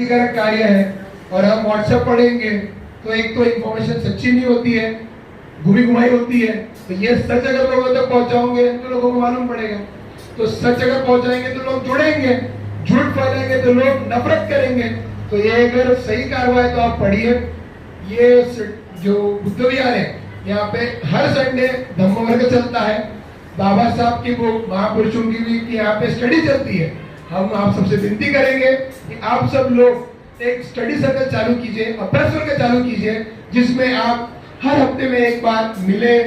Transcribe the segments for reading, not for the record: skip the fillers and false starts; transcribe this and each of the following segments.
कार्य है और हम व्हाट्सएप पढ़ेंगे तो एक तो इंफॉर्मेशन सच्ची नहीं होती है, घुमी घुमाई होती है। तो ये सच अगर लोगों तक पहुंचाओगे तो लोगों को मालूम पड़ेगा। तो सच अगर पहुंचाएंगे तो लोग जुड़ेंगे, झूठ फैलाएंगे तो लोग नफरत करेंगे। तो ये अगर सही कार्रवाई तो आप पढ़िए। ये जो बुद्ध विहार है यहाँ पे हर संडे धम्म वर्ग चलता है। बाबा साहब की वो महापुरुषों की भी की यहाँ पे स्टडी चलती है। हम आप सबसे विनती करेंगे कि आप सब लोग एक स्टडी सर्कल चालू कीजिए, अभ्यास वर्ग चालू कीजिए, जिसमें आप हर हफ्ते में एक बार मिले,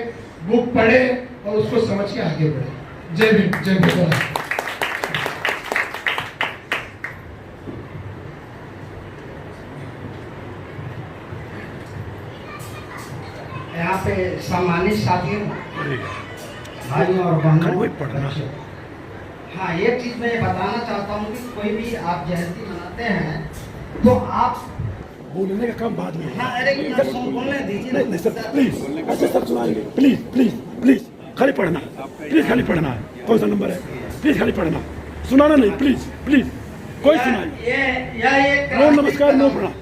बुक पढ़े और उसको समझ के आगे बढ़े। जय भीम, जय भीम। यहाँ पे सम्मानित साथियों, भाइयों और बहनों, हाँ एक चीज मैं बताना चाहता हूँ कि कोई भी आप जयंती मनाते हैं तो आप बोलने का काम बाद में। हाँ अरे बोलने दीजिए। नहीं सर प्लीज, ऐसे सब सुनाएंगे। प्लीज प्लीज प्लीज खाली पढ़ना, प्लीज खाली पढ़ना है। कौन सा नंबर है? प्लीज खाली पढ़ना, सुनाना नहीं। प्लीज प्लीज कोई सुनाए। नो नमस्कार, नो पढ़ना।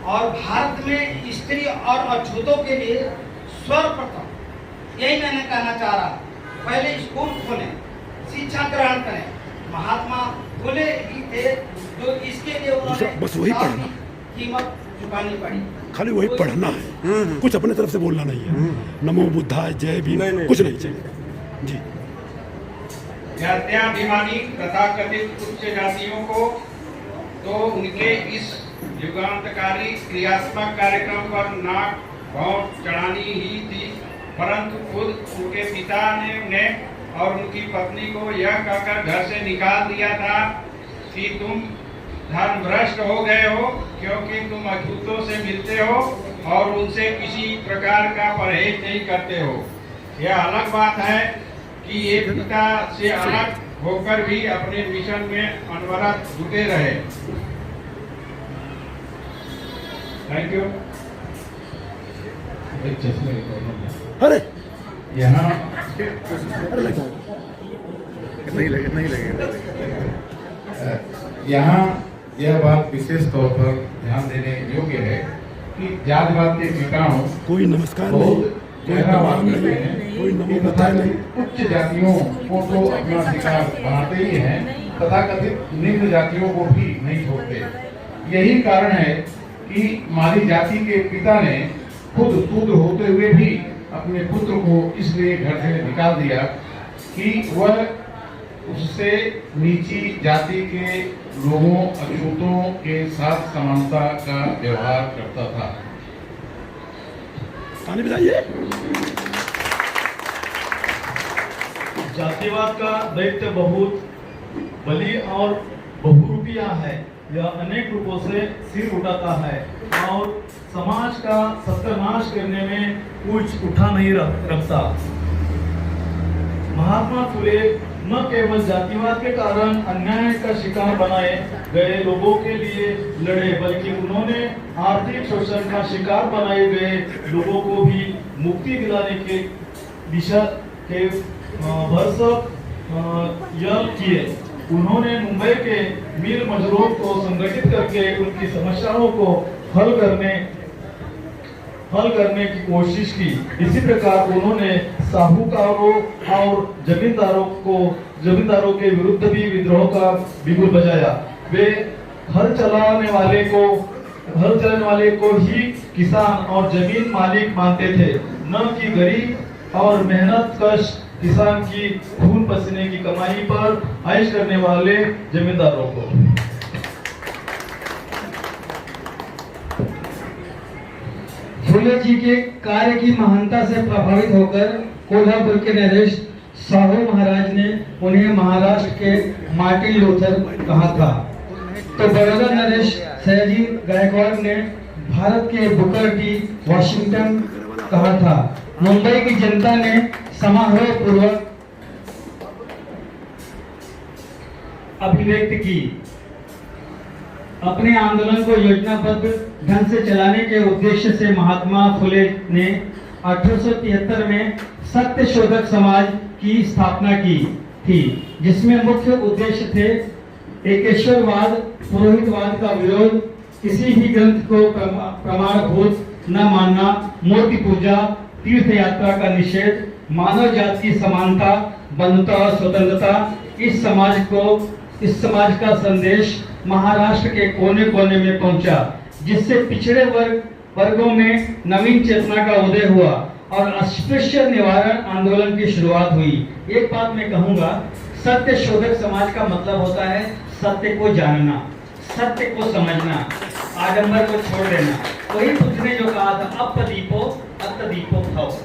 और भारत में स्त्री और अछूतों के लिए सर्वप्रथम यही मैंने कहना चाह रहा, पहले स्कूल खोलें, शिक्षा ग्रहण करें। महात्मा बोले ही थे जो इसके लिए उन्होंने बस वही पढ़ना, कीमत चुकानी पड़ी। खाली वही पढ़ना है, कुछ अपने तरफ से बोलना नहीं है। नमो बुद्धाय, जय भीम, कुछ नहीं चाहिए जी। जात्याभिमानी तथाकथित उच्च जातियों को तो उनके इस युगांतकारी क्रियात्मक कार्यक्रम पर नाक भौं चढ़ानी ही थी, परंतु खुद उनके पिता ने उन्हें और उनकी पत्नी को यह कहकर घर से निकाल दिया था कि तुम धर्मभ्रष्ट हो गए हो, क्योंकि तुम अछूतों से मिलते हो और उनसे किसी प्रकार का परहेज नहीं करते हो। यह अलग बात है कि ये पिता से अलग होकर भी अपने मिशन में अनवरत जुटे रहे। Thank you. अरे यहाँ नहीं लगेगा। यहाँ यह बात विशेष तौर पर ध्यान देने योग्य है कि जातिवाद के कीटाणु कोई नमस्कार नहीं, कोई प्रणाम नहीं, कोई नमो बुद्धाय नहीं। उच्च जातियों को तो अपना शिकार बनाते ही हैं, तथाकथित निम्न जातियों को भी नहीं छोड़ते। यही कारण है कि माली जाति के पिता ने खुद शूद्र होते हुए भी अपने पुत्र को इसलिए घर से निकाल दिया कि वह उससे नीची जाति के लोगों, अछूतों के साथ समानता का व्यवहार करता था। ताली बजाइए। जातिवाद का दैत्य बहुत बली और बहुरूपिया है। यह अनेक रूपों से सिर उठाता है और समाज का सत्यानाश करने में कुछ उठा नहीं रखता। महात्मा फुले न केवल जातिवाद के कारण अन्याय का शिकार बनाए गए लोगों के लिए लड़े, बल्कि उन्होंने आर्थिक शोषण का शिकार बनाए गए लोगों को भी मुक्ति दिलाने के दिशा के भरसक यत्न किए। उन्होंने मुंबई के मिल मजदूरों को संगठित करके उनकी समस्याओं को हल करने की कोशिश की। इसी प्रकार उन्होंने साहूकारों और जमींदारों के विरुद्ध भी विद्रोह का बिगुल बजाया। वे हल चलाने वाले को ही किसान और जमीन मालिक मानते थे, न कि गरीब और मेहनत कश किसान की खून पसीने की कमाई पर ऐश करने वाले जमींदारों को। फुले जी के कार्य की महानता से प्रभावित होकर कोल्हापुर के नरेश साहू महाराज ने उन्हें महाराष्ट्र के मार्टिन लूथर कहा था। तो बड़ौदा नरेश सयाजी गायकवाड़ ने भारत के बुकर टी वॉशिंगटन कहा था। मुंबई की जनता ने समारोह पूर्वक अभिव्यक्त की। अपने आंदोलन को योजनाबद्ध ढंग से चलाने के उद्देश्य से महात्मा फुले ने 1873 में सत्य शोधक समाज की स्थापना की। थी, जिसमें मुख्य उद्देश्य थे एकेश्वरवाद, पुरोहितवाद का विरोध, किसी भी ग्रंथ को प्रमाणभूत न मानना, मूर्ति पूजा, तीर्थ यात्रा का निषेध, मानव जाति की समानता, बंधुता और स्वतंत्रता। इस समाज का संदेश महाराष्ट्र के कोने कोने में पहुंचा, जिससे पिछड़े वर्गों में नवीन चेतना का उदय हुआ और अस्पृश्य निवारण आंदोलन की शुरुआत हुई। एक बात मैं कहूंगा, सत्य शोधक समाज का मतलब होता है सत्य को जानना, सत्य को समझना, आडंबर को छोड़ देना। वही बुद्ध ने जो कहा था, अपदीपो अत्तदीपो भव,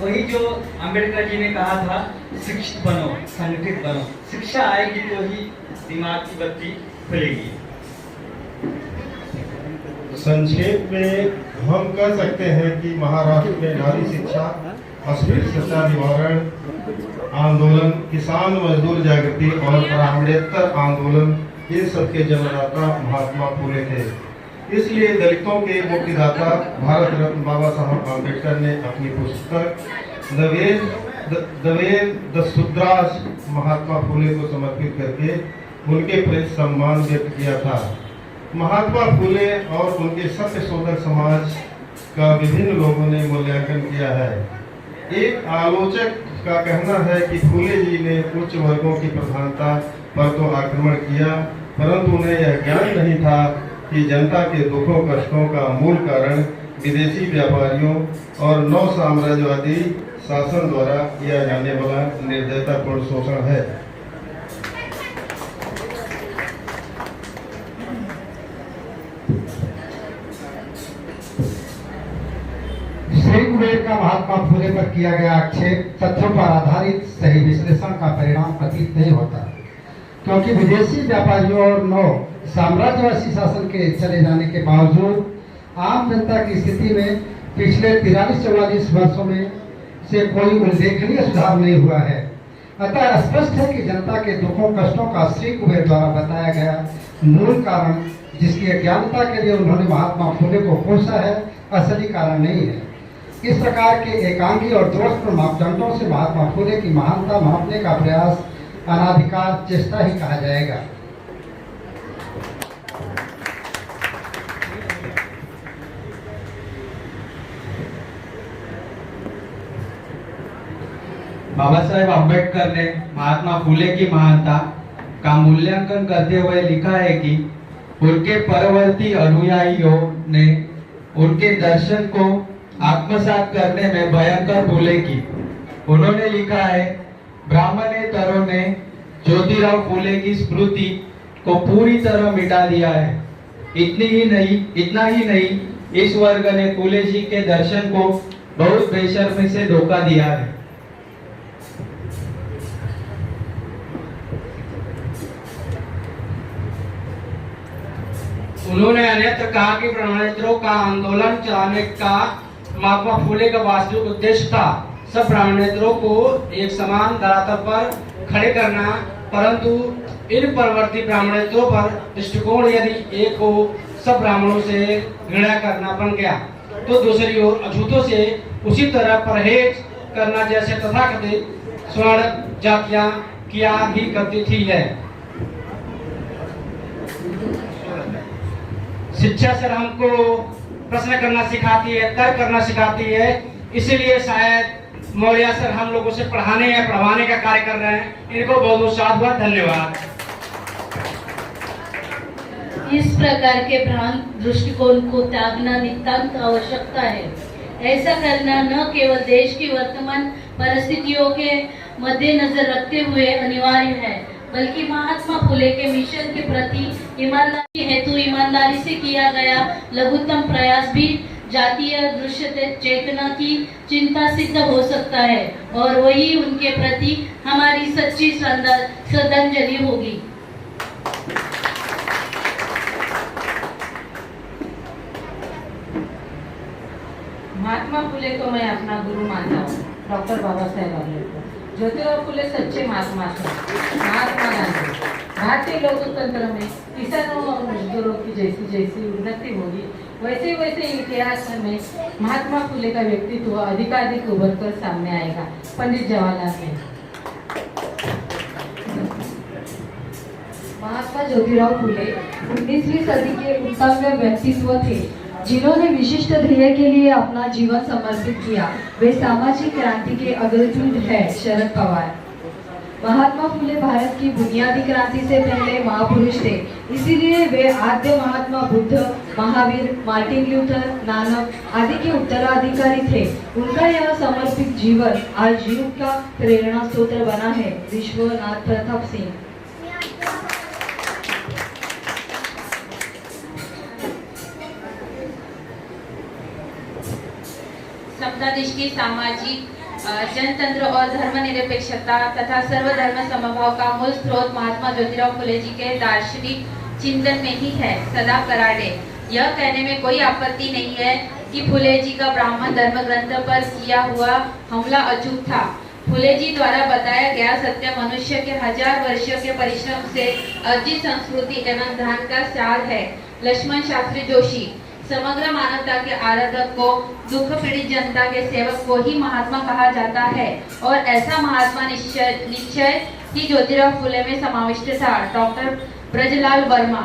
वही जो अंबेडकर जी ने कहा था, शिक्षित बनो, संगठित बनो। शिक्षा आएगी तो ही दिमाग की बत्ती खुलेगी। संक्षेप में हम कह सकते हैं कि महाराष्ट्र में नारी शिक्षा, अस्पृश्यता निवारण आंदोलन, किसान मजदूर जागृति और ब्राह्मणेतर आंदोलन, इन सबके जन्मदाता महात्मा फुले थे। इसलिए दलितों के मुक्तिदाता भारत रत्न बाबा साहब अम्बेडकर ने अपनी पुस्तक the Veda the Shudras Mahatma Phule को समर्पित करके उनके प्रति सम्मान व्यक्त किया था। महात्मा फुले और उनके सत्य शोधक समाज का विभिन्न लोगों ने मूल्यांकन किया है। एक आलोचक का कहना है कि फुले जी ने उच्च वर्गों की प्रधानता पर तो आक्रमण किया, परंतु उन्हें यह ज्ञान नहीं था कि जनता के दुखों कष्टों का मूल कारण विदेशी व्यापारियों और नौ साम्राज्यवादी शासन द्वारा किया जाने वाला निर्दयतापूर्ण शोषण है। श्री कुबेर का महात्मा फुले पर किया गया आक्षेप तथ्यों पर आधारित सही विश्लेषण का परिणाम प्रतीत नहीं होता, क्योंकि विदेशी व्यापारियों और नौ साम्राज्यवासी शासन के चले जाने के बावजूद आम जनता की स्थिति में पिछले 43-44 वर्षों में से कोई उल्लेखनीय सुधार नहीं हुआ है। अतः स्पष्ट है कि जनता के दुखों कष्टों का श्री कुबेर द्वारा बताया गया मूल कारण, जिसकी अज्ञानता के लिए उन्होंने महात्मा फुले को कोसा है, असली कारण नहीं है। इस प्रकार के एकांगी और दोषपूर्ण मापदंडों से महात्मा फुले की महानता मापने का प्रयास अनाधिकार चेष्टा ही कहा जाएगा। बाबा साहेब अम्बेडकर ने महात्मा फुले की महानता का मूल्यांकन करते हुए लिखा है कि उनके परवर्ती अनुयायियों ने उनके दर्शन को आत्मसात करने में भयंकर भूले की। उन्होंने लिखा है, ब्राह्मणेतरों ने ज्योतिराव फुले की स्मृति को पूरी तरह मिटा दिया है। इतना ही नहीं, इस वर्ग ने फुले जी के दर्शन को बहुत बेशर्मी से धोखा दिया है। उन्होंने अन्यत्र कहा कि ब्राह्मणेतरों का आंदोलन चलाने का महात्मा फुले का वास्तविक उद्देश्य था सब ब्राह्मणेतरों को एक समान धरातल पर खड़े करना, परंतु इन परवर्ती ब्राह्मणेतरों पर दृष्टिकोण यदि एक हो सब ब्राह्मणों से घृणा करना बन गया, तो दूसरी ओर अछूतों से उसी तरह परहेज करना जैसे तथाकथित स्वर्ण जातियां किया ही करती थी है। शिक्षा सर हमको प्रश्न करना सिखाती है, तर्क करना सिखाती है, इसीलिए शायद मौर्य सर हम लोगों से पढ़ाने या पढ़वाने का कार्य कर रहे हैं। इनको बहुत बहुत साधुवाद, धन्यवाद। इस प्रकार के भ्रांत दृष्टिकोण को त्यागना नितांत आवश्यकता है। ऐसा करना न केवल देश की वर्तमान परिस्थितियों के मद्देनजर रखते हुए अनिवार्य है, बल्कि महात्मा फुले के मिशन के प्रति ईमानदारी हेतु ईमानदारी से किया गया लघुत्तम प्रयास भी जातीय दृश्य चेतना की चिंता सिद्ध हो सकता है, और वही उनके प्रति हमारी सच्ची श्रद्धांजलि होगी। महात्मा फुले को मैं अपना गुरु मानता हूँ, डॉक्टर बाबा साहेब अम्बेडकर। ज्योतिराव फुले सच्चे महात्मा थे। महात्मा गांधी, भारतीय लोकतंत्र में किसानों और मजदूरों की जैसी जैसी उन्नति होगी, वैसे वैसे इतिहास में महात्मा फुले का व्यक्तित्व अधिकाधिक उभर कर सामने आएगा। पंडित जवाहरलाल नेहरू। महात्मा ज्योतिराव फुले 19वीं सदी के उत्तम व्यक्तित्व थे जिन्होंने विशिष्ट ध्येय के लिए अपना जीवन समर्पित किया। वे सामाजिक क्रांति के अग्रदूत है। शरद पवार। महात्मा फुले भारत की बुनियादी क्रांति से पहले महापुरुष थे, इसीलिए वे आद्य महात्मा बुद्ध, महावीर, मार्टिन ल्यूथर, नानक आदि के उत्तराधिकारी थे। उनका यह समर्पित जीवन आज युग का प्रेरणा स्रोत बना है। विश्वनाथ प्रताप सिंह। समता दृष्टि, सामाजिक जनतंत्र और धर्मनिरपेक्षता तथा सर्वधर्म समभाव का मूल स्रोत महात्मा ज्योतिराव फुले जी के दार्शनिक चिंतन में ही है। सदा कराड़े। यह कहने में कोई आपत्ति नहीं है कि फुले जी का ब्राह्मण धर्म ग्रंथ पर किया हुआ हमला अचूक था। फुले जी द्वारा बताया गया सत्य मनुष्य के 1000 वर्षों के परिश्रम से अर्जित संस्कृति एवं ध्यान का सार है। लक्ष्मण शास्त्री जोशी। समग्र मानवता के आराधक को, दुख पीड़ित जनता के सेवक को ही महात्मा कहा जाता है और ऐसा महात्मा निश्चय ही ज्योतिराव फुले में समाविष्ट था। डॉक्टर ब्रजलाल वर्मा।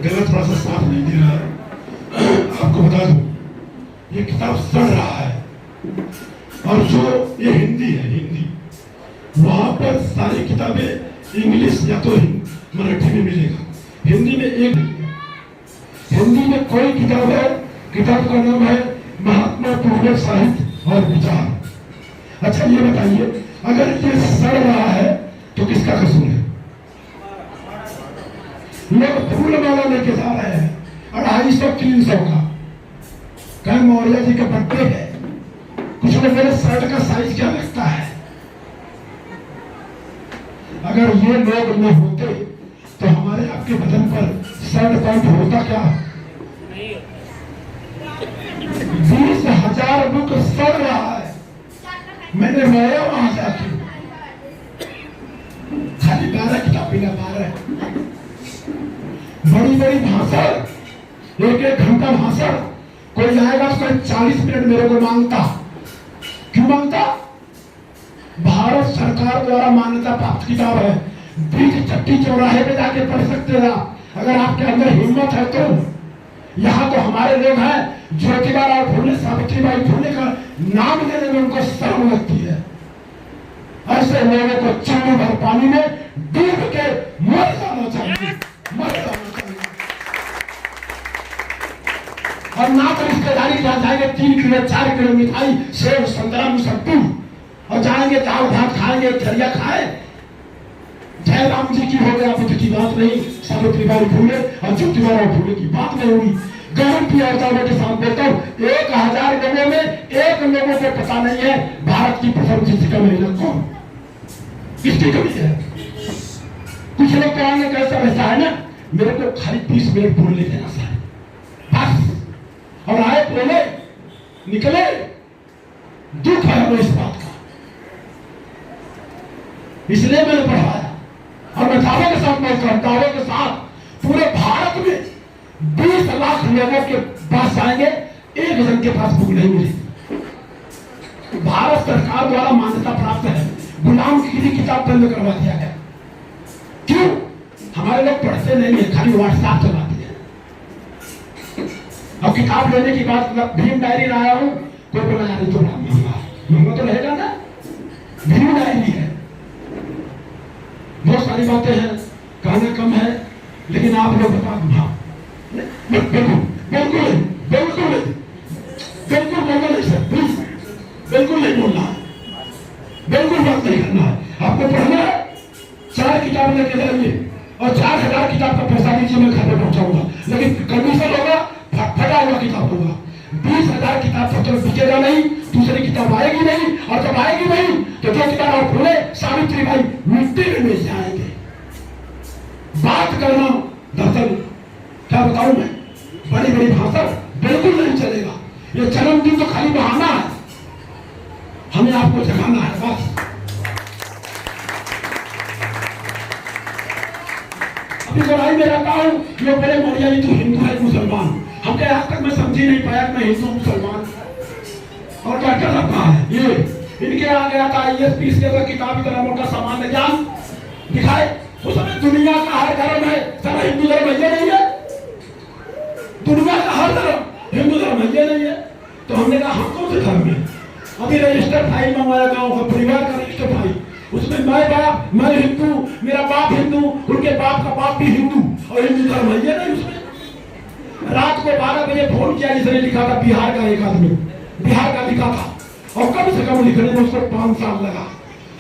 गलत भाषा साफ नहीं दे रहा है। आपको बता दूं, ये किताब सड़ रहा है और जो ये हिंदी है, हिंदी वहां पर सारी किताबें इंग्लिश या तो मराठी में मिलेगा, हिंदी में एक नहीं है। हिंदी में कोई किताब है, किताब का नाम है महात्मा फुले साहित्य और विचार। अच्छा ये बताइए, अगर ये सड़ रहा है तो किसका कसूर है? लोग फूल माला लेके जा रहे हैं 250-300 का। कहीं मौर्य जी का बर्थडे है, कुछ लोग मेरे शर्ट का साइज क्या लगता है। अगर ये लोग न होते तो हमारे आपके बदन पर शर्ट पैंट होता क्या? 20,000 बुक सड़ रहा है। मैंने लाया वहां जाके, खाली 12 किताबें ना 12 बड़ी बड़ी भाषण, 1-1 घंटा भाषण। कोई आएगा उसका 40 मिनट मेरे को मांगता। क्यों मांगता? भारत सरकार द्वारा मान्यता प्राप्त किताब है। बीच चट्टी चौराहे पे जाके पढ़ सकते हैं आप, अगर आपके अंदर हिम्मत है तो। यहाँ तो हमारे लोग हैं, ज्योतिबा फुले, सावित्रीबाई फुले का नाम लेने में उनको शर्म लगती है। ऐसे लोगों को चुल्लू भर पानी में डूब के मर जाना चाहिए, मर जाना चाहिए। और ना तो रिश्तेदारी जाएंगे 3 किलो 4 किलो मिठाई, सेब, संतरा, मुसद्दू, और जाएंगे दाल भात खाएंगे, ठरिया खाए। जय राम जी की हो गया, बुद्ध की बात नहीं, सावित्रीबाई फुले और ज्योतिबा फुले की बात नहीं हुई। गारंटी अवतारों के साथ बोलता हूँ, 1000 लोगों में 1 लोगों को पता नहीं है भारत की प्रथम शिक्षिका महिला कौन, किसकी कमी है। कुछ लोग कहेंगे कैसा रहता है ना, मेरे को खाली 20 मिनट बोलने देना सारे बस, और आए बोले निकले। दुख है हमें इस बात का, इसलिए मैंने पढ़ाया। और मैं दावे के साथ दावे के साथ पूरे भारत में 20 लाख लोगों के पास जाएंगे, 1 जन के पास बुक नहीं मिलेगी। भारत सरकार द्वारा मान्यता प्राप्त है। गुलामगिरी किताब बंद करवा दिया गया। क्यों? हमारे लोग पढ़ते नहीं है, खाली व्हाट्सएप चलाते हैं। अब किताब लेने की बात, भीम डायरी लाया हूं, कोई बोला यार तो महंगा तो रहेगा ना, भीम डायरी है। बहुत सारी बातें हैं, कहना कम है, लेकिन आप लोग बता दो। हाँ बिल्कुल बिल्कुल बिल्कुल बिल्कुल बोलना नहीं सर, प्लीज बिल्कुल नहीं बोलना है, बिल्कुल बात नहीं करना है। आपको पढ़ना है, 4 किताब लेके जाइए और 4000 किताब का पैसा दीजिए, मैं घर पे पहुंचाऊंगा। लेकिन कंडीशन होगा, फटा हुआ किताब होगा। 20,000 किताब पत्र बिकेगा नहीं, दूसरी किताब आएगी नहीं, और जब आएगी नहीं तो जो किताब फुले, सावित्रीबाई मिट्टी में मिल जाएंगे। बात करना दरअसल क्या बताऊं मैं, बड़ी बड़ी भाषा बिल्कुल नहीं चलेगा। ये जन्मदिन तो खाली बहाना है, हमें आपको जगाना है बस। अभी लड़ाई में रहता हूं, ये बड़े मौर्य तो हिंदू है मुसलमान, हम क्या आज तक मैं समझी नहीं पाया मैं हिंदू मुसलमान। और क्या कर रखा है ये इनके यहाँ गया था IAS पीस के अंदर किताबी तरह का सामान्य ज्ञान दिखाए। उस समय दुनिया का हर धर्म है, सारा हिंदू धर्म ये नहीं है। दुनिया का हर धर्म हिंदू धर्म ये नहीं है। तो हमने कहा हम कौन से धर्म में? अभी रजिस्टर फाइल मंगवाया गाँव का, परिवार का रजिस्टर फाइल, उसमें मैं हिंदू, मेरा बाप हिंदू, उनके बाप का बाप भी हिंदू, और हिंदू धर्म ये नहीं उसमें। रात को 12 बजे फोन किया, जिसने लिखा था बिहार का एक आदमी, बिहार का लिखा था, और कम से कम लिखने में उसको 5 साल लगा।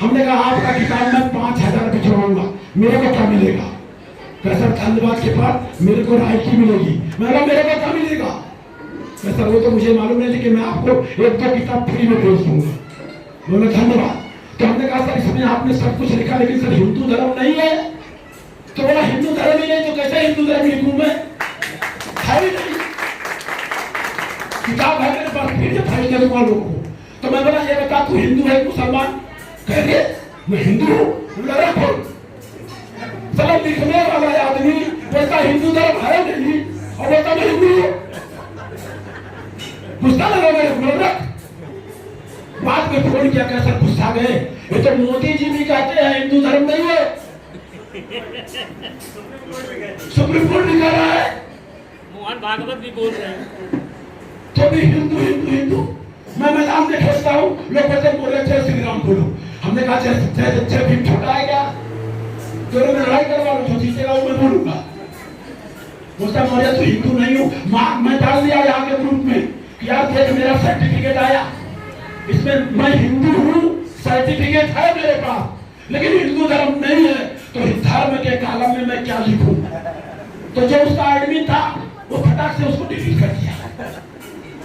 हमने कहा आपका किताब में 5000 भिजवाऊंगा, मेरे को क्या मिलेगा? कैसा धन्यवाद के बाद मेरे को राय की मिलेगी। मैं कहा मेरे को क्या मिलेगा? सर वो तो मुझे मालूम नहीं, लेकिन मैं आपको 1-2 किताब फ्री में भेज दूंगा। बोले धन्यवाद। तो हमने कहा सर इसमें आपने सब कुछ लिखा, लेकिन सर हिंदू धर्म नहीं है। तो बोला हिंदू धर्म ही नहीं तो कैसे हिंदू धर्म लिखूं मैं? है ही नहीं किताब है मेरे पास, फिर फाइल दे दूंगा लोगों को। तो मैं बोला ये बता तू हिंदू है मुसलमान? कह रहे मैं हिंदू हूँ। चलो लिखने वाला आदमी बोलता हिंदू धर्म है नहीं, और बोलता मैं हिंदू हूँ। गुस्सा लगा मेरे बाद में फोन किया, कैसा गुस्सा गए, ये तो मोदी जी भी कहते हैं हिंदू धर्म नहीं है, सुप्रीम कोर्ट भी कह रहा है, मोहन भागवत भी बोल रहे हैं, तो भी हिंदू हिंदू हिंदू। मैं मैदान में खेलता हूँ, लोग कहते बोल रहे जय श्री राम बोलो। हमने कहा जय भीम छोटा है क्या? दोनों में लड़ाई करवा लो, जो जीतेगा वो मैं बोलूंगा। बोलता मौर्य तू हिंदू नहीं हूँ। मैं डाल दिया यहाँ के ग्रुप में, यार देख मेरा सर्टिफिकेट आया, इसमें मैं हिंदू हूँ, सर्टिफिकेट है मेरे पास, लेकिन हिंदू धर्म नहीं है। तो धर्म के कॉलम में मैं क्या लिखूं? तो जो उसका एडमिन था वो फटाक से उसको डिलीट कर दिया।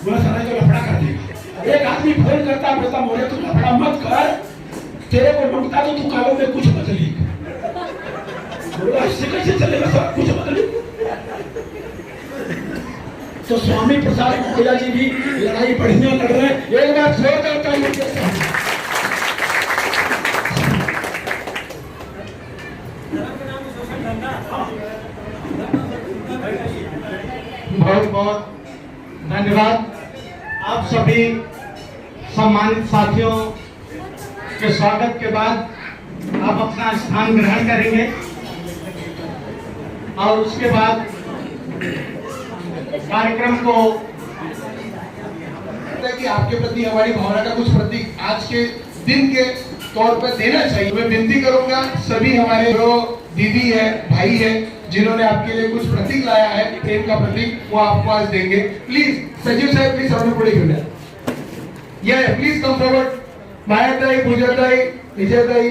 बोला सारा जो लफड़ा कर देगा। एक आदमी फोन करता, बोलता मौर्य तू लफड़ा मत कर, तेरे को मांगता तो तू कॉलम में कुछ मत लिख। बोला इससे कैसे चलेगा सब कुछ मत लिख? तो स्वामी प्रसाद मौर्य जी भी लड़ाई बढ़िया लड़ रहे हैं। एक बार जोरदार ताली देते हैं। बहुत बहुत धन्यवाद आप सभी सम्मानित साथियों के स्वागत के बाद आप अपना स्थान ग्रहण करेंगे और उसके बाद कार्यक्रम को कि आपके प्रति हमारी भावना का कुछ प्रतीक आज के दिन के तौर पर देना चाहिए। मैं विनती करूंगा सभी हमारे जो दीदी है, भाई है, जिन्होंने आपके लिए कुछ प्रतीक लाया है, प्रेम का प्रतीक, वो आपको आज देंगे। प्लीज सजीव साहब प्लीज सामने पड़े क्यों प्लीज कम फॉरवर्ड। मायाताई, पूजाताई, विजयताई,